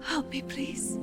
Help me, please.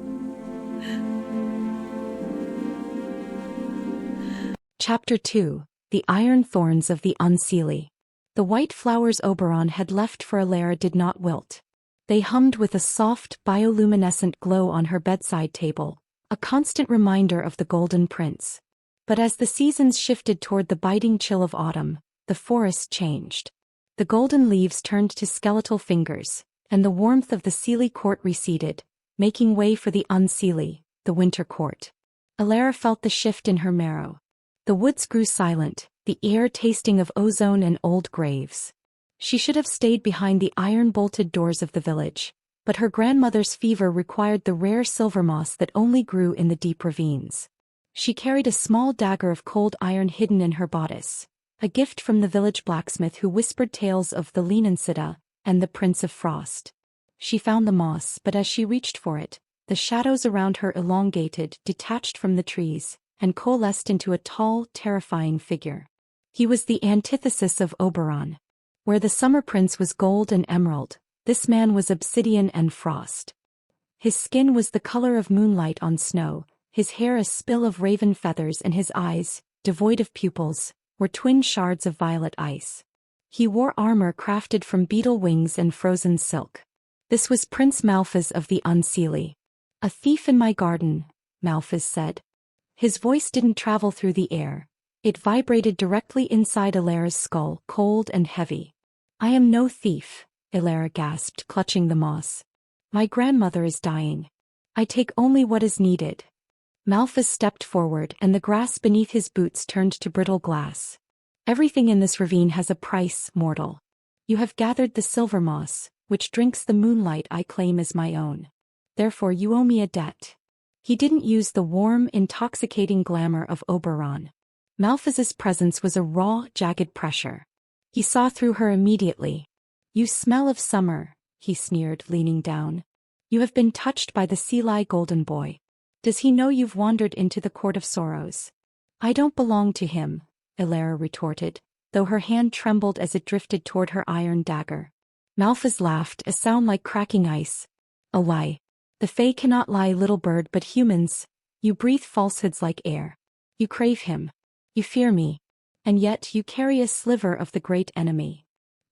Chapter 2: The Iron Thorns of the Unseelie. The white flowers Oberon had left for Elara did not wilt. They hummed with a soft, bioluminescent glow on her bedside table, a constant reminder of the Golden Prince. But as the seasons shifted toward the biting chill of autumn, the forest changed. The golden leaves turned to skeletal fingers, and the warmth of the Unseelie Court receded, making way for the Unseelie, the Winter Court. Elara felt the shift in her marrow. The woods grew silent, the air tasting of ozone and old graves. She should have stayed behind the iron-bolted doors of the village, but her grandmother's fever required the rare silver moss that only grew in the deep ravines. She carried a small dagger of cold iron hidden in her bodice, a gift from the village blacksmith who whispered tales of the Lenansida and the Prince of Frost. She found the moss, but as she reached for it, the shadows around her elongated, detached from the trees, and coalesced into a tall, terrifying figure. He was the antithesis of Oberon. Where the summer prince was gold and emerald, this man was obsidian and frost. His skin was the color of moonlight on snow, his hair a spill of raven feathers, and his eyes, devoid of pupils, were twin shards of violet ice. He wore armor crafted from beetle wings and frozen silk. This was Prince Malphas of the Unseelie. "A thief in my garden," Malphas said. His voice didn't travel through the air. It vibrated directly inside Elara's skull, cold and heavy. "I am no thief," Elara gasped, clutching the moss. "My grandmother is dying. I take only what is needed." Malphas stepped forward, and the grass beneath his boots turned to brittle glass. "Everything in this ravine has a price, mortal. You have gathered the silver moss, which drinks the moonlight I claim as my own. Therefore you owe me a debt." He didn't use the warm, intoxicating glamour of Oberon. Malphas's presence was a raw, jagged pressure. He saw through her immediately. "You smell of summer," he sneered, leaning down. "You have been touched by the Unseelie golden boy. Does he know you've wandered into the court of sorrows?" "I don't belong to him," Elara retorted, though her hand trembled as it drifted toward her iron dagger. Malphas laughed, a sound like cracking ice. "A lie. The Fae cannot lie, little bird, but humans, you breathe falsehoods like air. You crave him. You fear me. And yet you carry a sliver of the great enemy."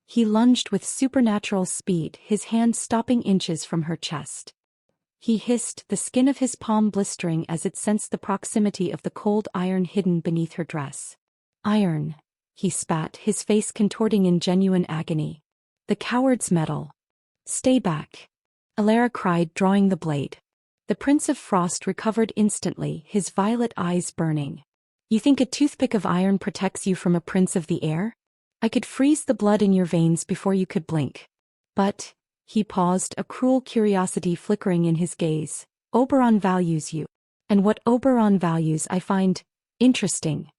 He lunged with supernatural speed, his hand stopping inches from her chest. He hissed, the skin of his palm blistering as it sensed the proximity of the cold iron hidden beneath her dress. "Iron," he spat, his face contorting in genuine agony. "The coward's metal. Stay back," Elara cried, drawing the blade. The Prince of Frost recovered instantly, his violet eyes burning. "You think a toothpick of iron protects you from a prince of the air? I could freeze the blood in your veins before you could blink. But," he paused, a cruel curiosity flickering in his gaze, "Oberon values you. And what Oberon values I find interesting."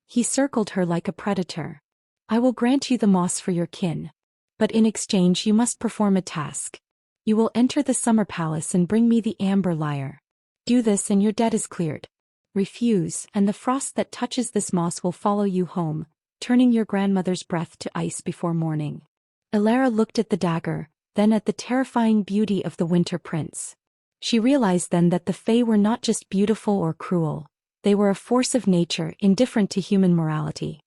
He circled her like a predator. "I will grant you the moss for your kin. But in exchange you must perform a task. You will enter the summer palace and bring me the amber lyre. Do this and your debt is cleared. Refuse, and the frost that touches this moss will follow you home, turning your grandmother's breath to ice before morning." Elara looked at the dagger, then at the terrifying beauty of the Winter Prince. She realized then that the Fae were not just beautiful or cruel. They were a force of nature, indifferent to human morality.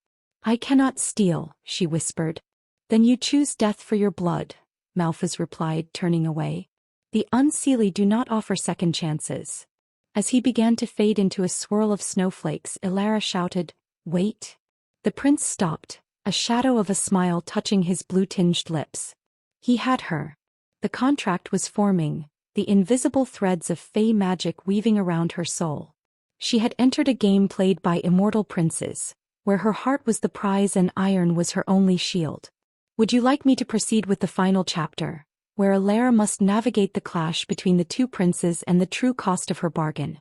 "I cannot steal," she whispered. "Then you choose death for your blood," Malphas replied, turning away. "The Unseelie do not offer second chances." As he began to fade into a swirl of snowflakes, Elara shouted, "Wait." The prince stopped, a shadow of a smile touching his blue-tinged lips. He had her. The contract was forming, the invisible threads of Fae magic weaving around her soul. She had entered a game played by immortal princes, where her heart was the prize and iron was her only shield. Would you like me to proceed with the final chapter, where Elara must navigate the clash between the two princes and the true cost of her bargain?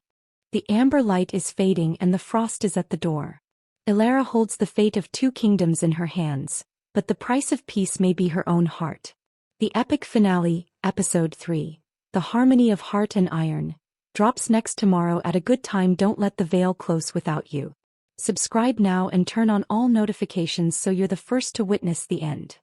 The amber light is fading and the frost is at the door. Elara holds the fate of two kingdoms in her hands, but the price of peace may be her own heart. The epic finale, Episode 3, The Harmony of Heart and Iron, drops next tomorrow at a good time. Don't let the veil close without you. Subscribe now and turn on all notifications so you're the first to witness the end.